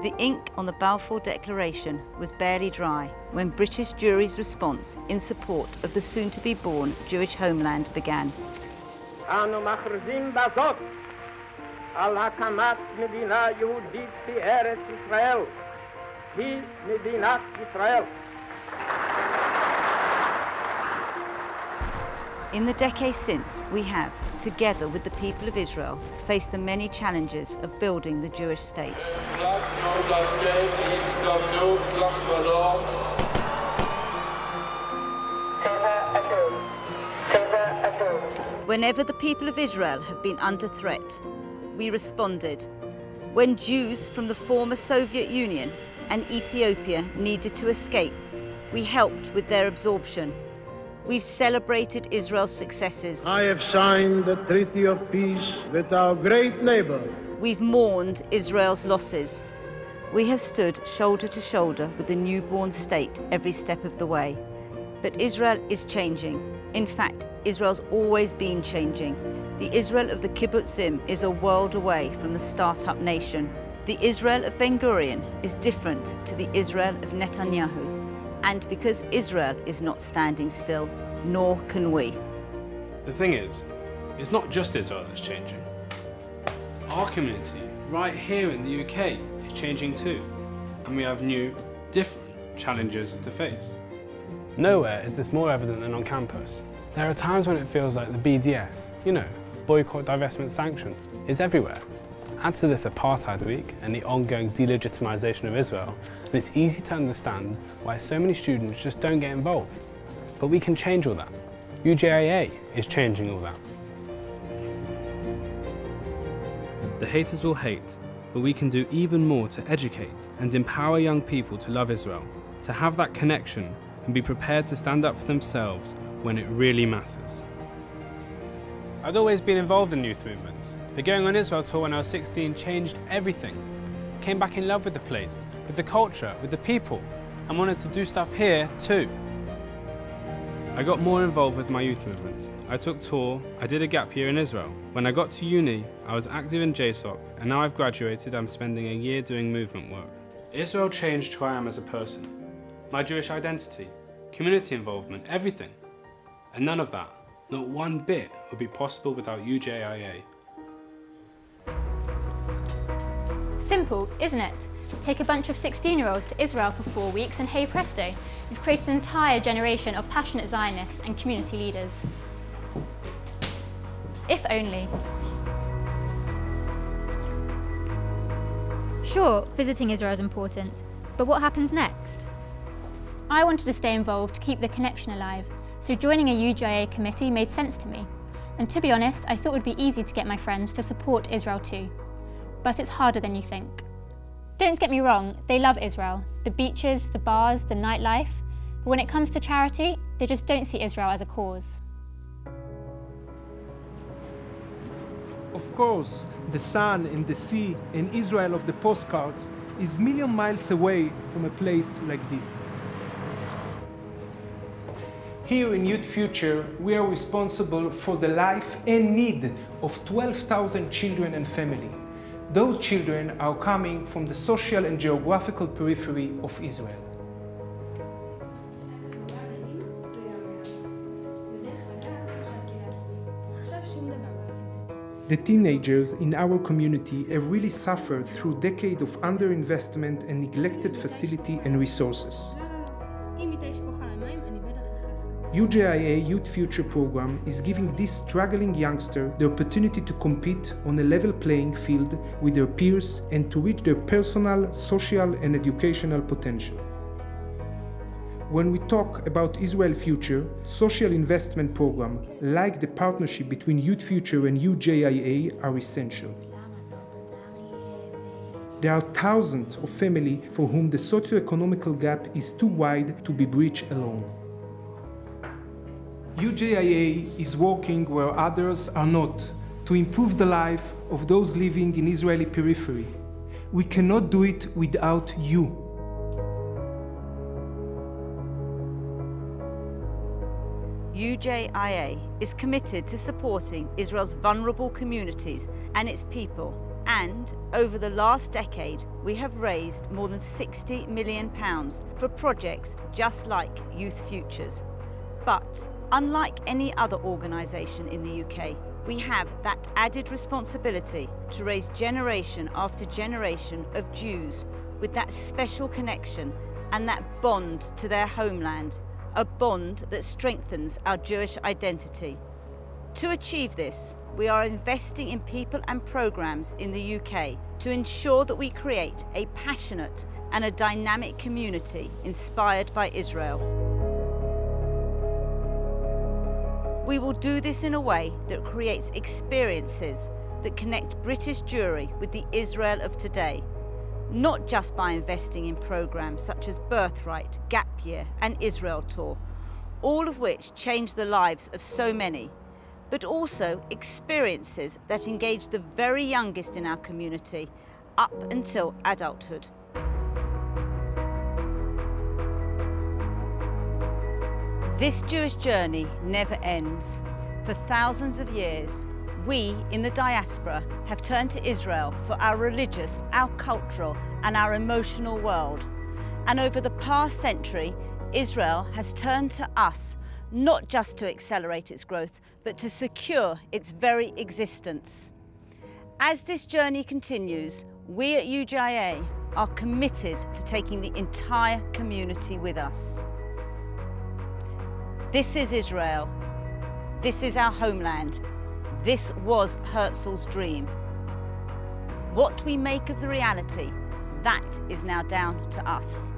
The ink on the Balfour Declaration was barely dry when British Jewry's response in support of the soon-to-be-born Jewish homeland began. אנו מכריזים בזאת על הקמת מדינה יהודית בארץ ישראל. היא מדינת ישראל. In the decades since, we have, together with the people of Israel, faced the many challenges of building the Jewish state. Whenever the people of Israel have been under threat, we responded. When Jews from the former Soviet Union and Ethiopia needed to escape, we helped with their absorption. We've celebrated Israel's successes. I have signed the Treaty of Peace with our great neighbor. We've mourned Israel's losses. We have stood shoulder to shoulder with the newborn state every step of the way. But Israel is changing. In fact, Israel's always been changing. The Israel of the kibbutzim is a world away from the start-up nation. The Israel of Ben-Gurion is different to the Israel of Netanyahu. And because Israel is not standing still, nor can we. The thing is, it's not just Israel that's changing. Our community, right here in the UK, is changing too. And we have new, different challenges to face. Nowhere is this more evident than on campus. There are times when it feels like the BDS, you know, boycott, divestment, sanctions, is everywhere. Add to this Apartheid Week and the ongoing delegitimization of Israel, and it's easy to understand why so many students just don't get involved. But we can change all that. UJIA is changing all that. The haters will hate, but we can do even more to educate and empower young people to love Israel, to have that connection and be prepared to stand up for themselves when it really matters. I'd always been involved in youth movements. The Going on Israel tour when I was 16 changed everything. Came back in love with the place, with the culture, with the people, and wanted to do stuff here too. I got more involved with my youth movement. I took tour, I did a gap year in Israel. When I got to uni, I was active in JSOC, and now I've graduated, I'm spending a year doing movement work. Israel changed who I am as a person. My Jewish identity, community involvement, everything. And none of that, not one bit, would be possible without UJIA. Simple, isn't it? Take a bunch of 16-year-olds to Israel for 4 weeks and hey presto, you've created an entire generation of passionate Zionists and community leaders. If only. Sure, visiting Israel is important, but what happens next? I wanted to stay involved to keep the connection alive, so joining a UJIA committee made sense to me. And to be honest, I thought it would be easy to get my friends to support Israel too. But it's harder than you think. Don't get me wrong, they love Israel, the beaches, the bars, the nightlife, but when it comes to charity, they just don't see Israel as a cause. Of course, the sun and the sea and Israel of the postcards is a million miles away from a place like this. Here in Youth Future, we are responsible for the life and need of 12,000 children and families. Those children are coming from the social and geographical periphery of Israel. The teenagers in our community have really suffered through decades of underinvestment and neglected facility and resources. UJIA Youth Future program is giving these struggling youngsters the opportunity to compete on a level playing field with their peers and to reach their personal, social and educational potential. When we talk about Israel Future, social investment programs like the partnership between Youth Future and UJIA are essential. There are thousands of families for whom the socio-economical gap is too wide to be bridged alone. UJIA is working where others are not, to improve the life of those living in Israeli periphery. We cannot do it without you. UJIA is committed to supporting Israel's vulnerable communities and its people And over the last decade, we have raised more than £60 million for projects just like Youth Futures. But unlike any other organisation in the UK, we have that added responsibility to raise generation after generation of Jews with that special connection and that bond to their homeland, a bond that strengthens our Jewish identity. To achieve this, we are investing in people and programmes in the UK to ensure that we create a passionate and a dynamic community inspired by Israel. We will do this in a way that creates experiences that connect British Jewry with the Israel of today, not just by investing in programmes such as Birthright, Gap Year and Israel Tour, all of which change the lives of so many, but also experiences that engage the very youngest in our community up until adulthood. This Jewish journey never ends. For thousands of years, we in the diaspora have turned to Israel for our religious, our cultural and our emotional world. And over the past century, Israel has turned to us not just to accelerate its growth, but to secure its very existence. As this journey continues, we at UJIA are committed to taking the entire community with us. This is Israel. This is our homeland. This was Herzl's dream. What we make of the reality, that is now down to us.